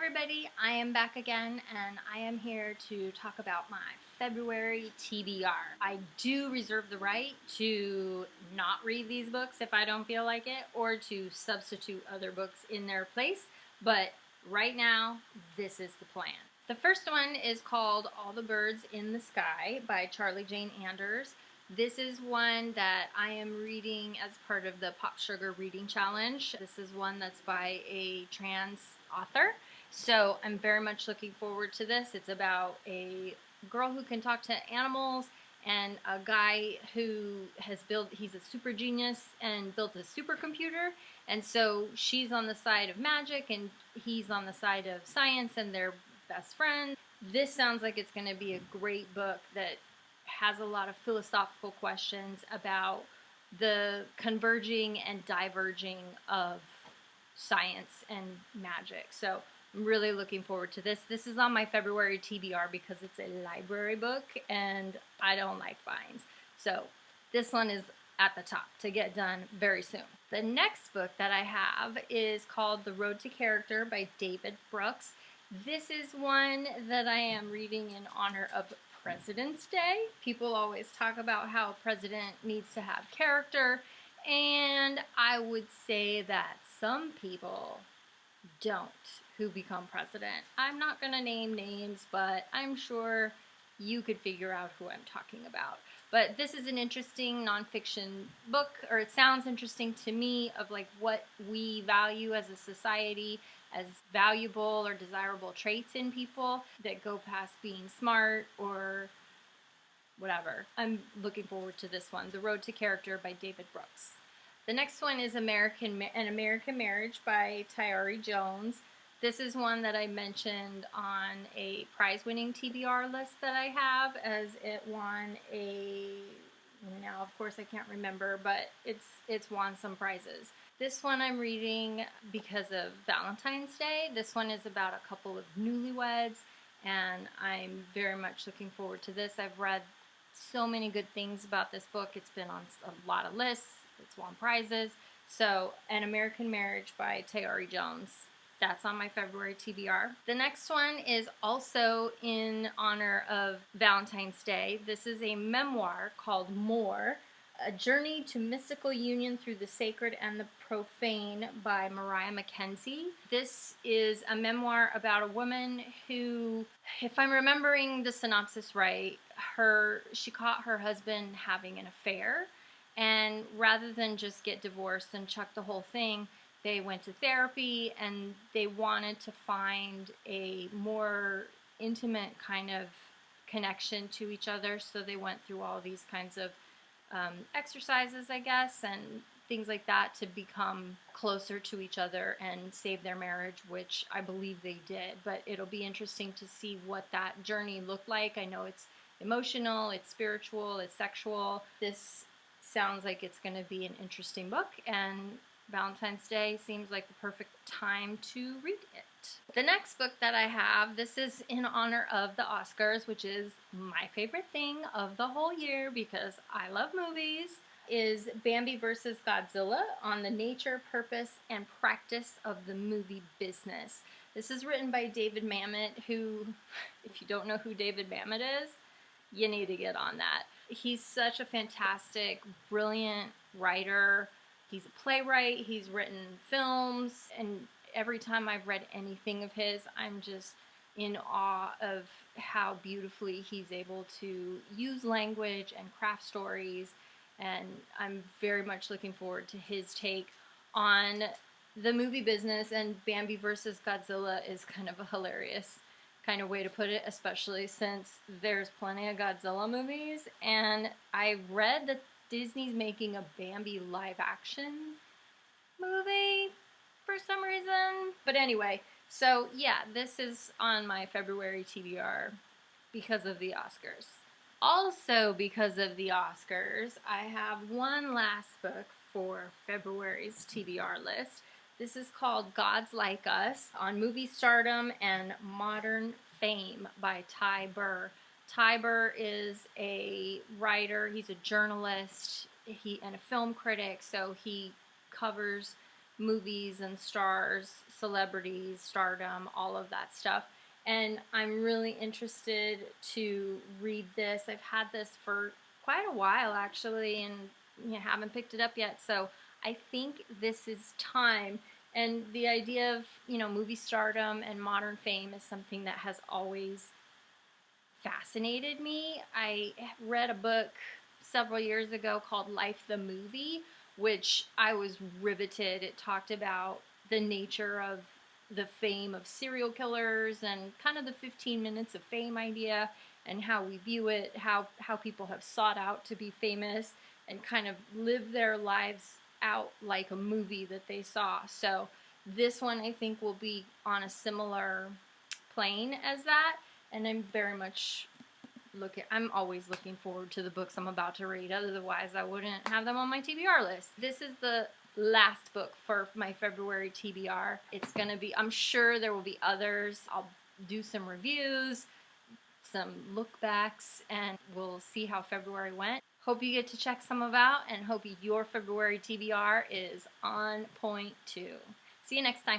everybody, I am back again and I am here to talk about my February TBR. I do reserve the right to not read these books if I don't feel like it or to substitute other books in their place, but right now this is the plan. The first one is called All the Birds in the Sky by Charlie Jane Anders. This is one that I am reading as part of the Pop Sugar Reading Challenge. This is one that's by a trans author, so I'm very much looking forward to this. It's about a girl who can talk to animals and a guy who he's a super genius and built a supercomputer, and so she's on the side of magic and he's on the side of science and they're best friends. This sounds like it's going to be a great book that has a lot of philosophical questions about the converging and diverging of science and magic. So I'm really looking forward to this. This is on my February TBR because it's a library book and I don't like fines. So this one is at the top to get done very soon. The next book that I have is called The Road to Character by David Brooks. This is one that I am reading in honor of President's Day. People always talk about how a president needs to have character, and I would say that some people don't who become president. I'm not going to name names, but I'm sure you could figure out who I'm talking about. But this is an interesting nonfiction book, or it sounds interesting to me, of like what we value as a society as valuable or desirable traits in people that go past being smart or whatever. I'm looking forward to this one, The Road to Character by David Brooks. The next one is An American Marriage by Tayari Jones. This is one that I mentioned on a prize-winning TBR list that I have, as it won now of course I can't remember, but it's won some prizes. This one I'm reading because of Valentine's Day. This one is about a couple of newlyweds, and I'm very much looking forward to this. I've read so many good things about this book. It's been on a lot of lists. It's won prizes. So, An American Marriage by Tayari Jones. That's on my February TBR. The next one is also in honor of Valentine's Day. This is a memoir called More, A Journey to Mystical Union Through the Sacred and the Profane by Mariah McKenzie. This is a memoir about a woman who, if I'm remembering the synopsis right, she caught her husband having an affair, and rather than just get divorced and chuck the whole thing, they went to therapy and they wanted to find a more intimate kind of connection to each other, so they went through all these kinds of exercises, I guess, and things like that to become closer to each other and save their marriage, which I believe they did. But it'll be interesting to see what that journey looked like. I know it's emotional, it's spiritual, it's sexual. This sounds like it's going to be an interesting book, and Valentine's Day seems like the perfect time to read it. The next book that I have, this is in honor of the Oscars, which is my favorite thing of the whole year because I love movies, is Bambi vs. Godzilla on the nature, purpose, and practice of the movie business. This is written by David Mamet, who, if you don't know who David Mamet is, you need to get on that. He's such a fantastic, brilliant writer. He's a playwright, he's written films, and every time I've read anything of his, I'm just in awe of how beautifully he's able to use language and craft stories, and I'm very much looking forward to his take on the movie business, and Bambi vs. Godzilla is kind of a hilarious kind of way to put it, especially since there's plenty of Godzilla movies, and I read that Disney's making a Bambi live-action movie for some reason. But anyway, so yeah, this is on my February TBR because of the Oscars. Also because of the Oscars, I have one last book for February's TBR list. This is called Gods Like Us on Movie Stardom and Modern Fame by Burr. Burr is a writer, he's a journalist, and a film critic, so he covers movies and stars celebrities, stardom, all of that stuff. And I'm really interested to read this. I've had this for quite a while, actually, and haven't picked it up yet. So I think this is time. And the idea of, movie stardom and modern fame is something that has always fascinated me. I read a book several years ago called Life the Movie, which I was riveted. It talked about the nature of the fame of serial killers and kind of the 15 minutes of fame idea and how we view it, how people have sought out to be famous and kind of live their lives out like a movie that they saw. So this one I think will be on a similar plane as that, and I'm always looking forward to the books I'm about to read. Otherwise, I wouldn't have them on my TBR list. This is the last book for my February TBR. It's going to be, I'm sure there will be others. I'll do some reviews, some look backs, and we'll see how February went. Hope you get to check some of out, and hope your February TBR is on point too. See you next time.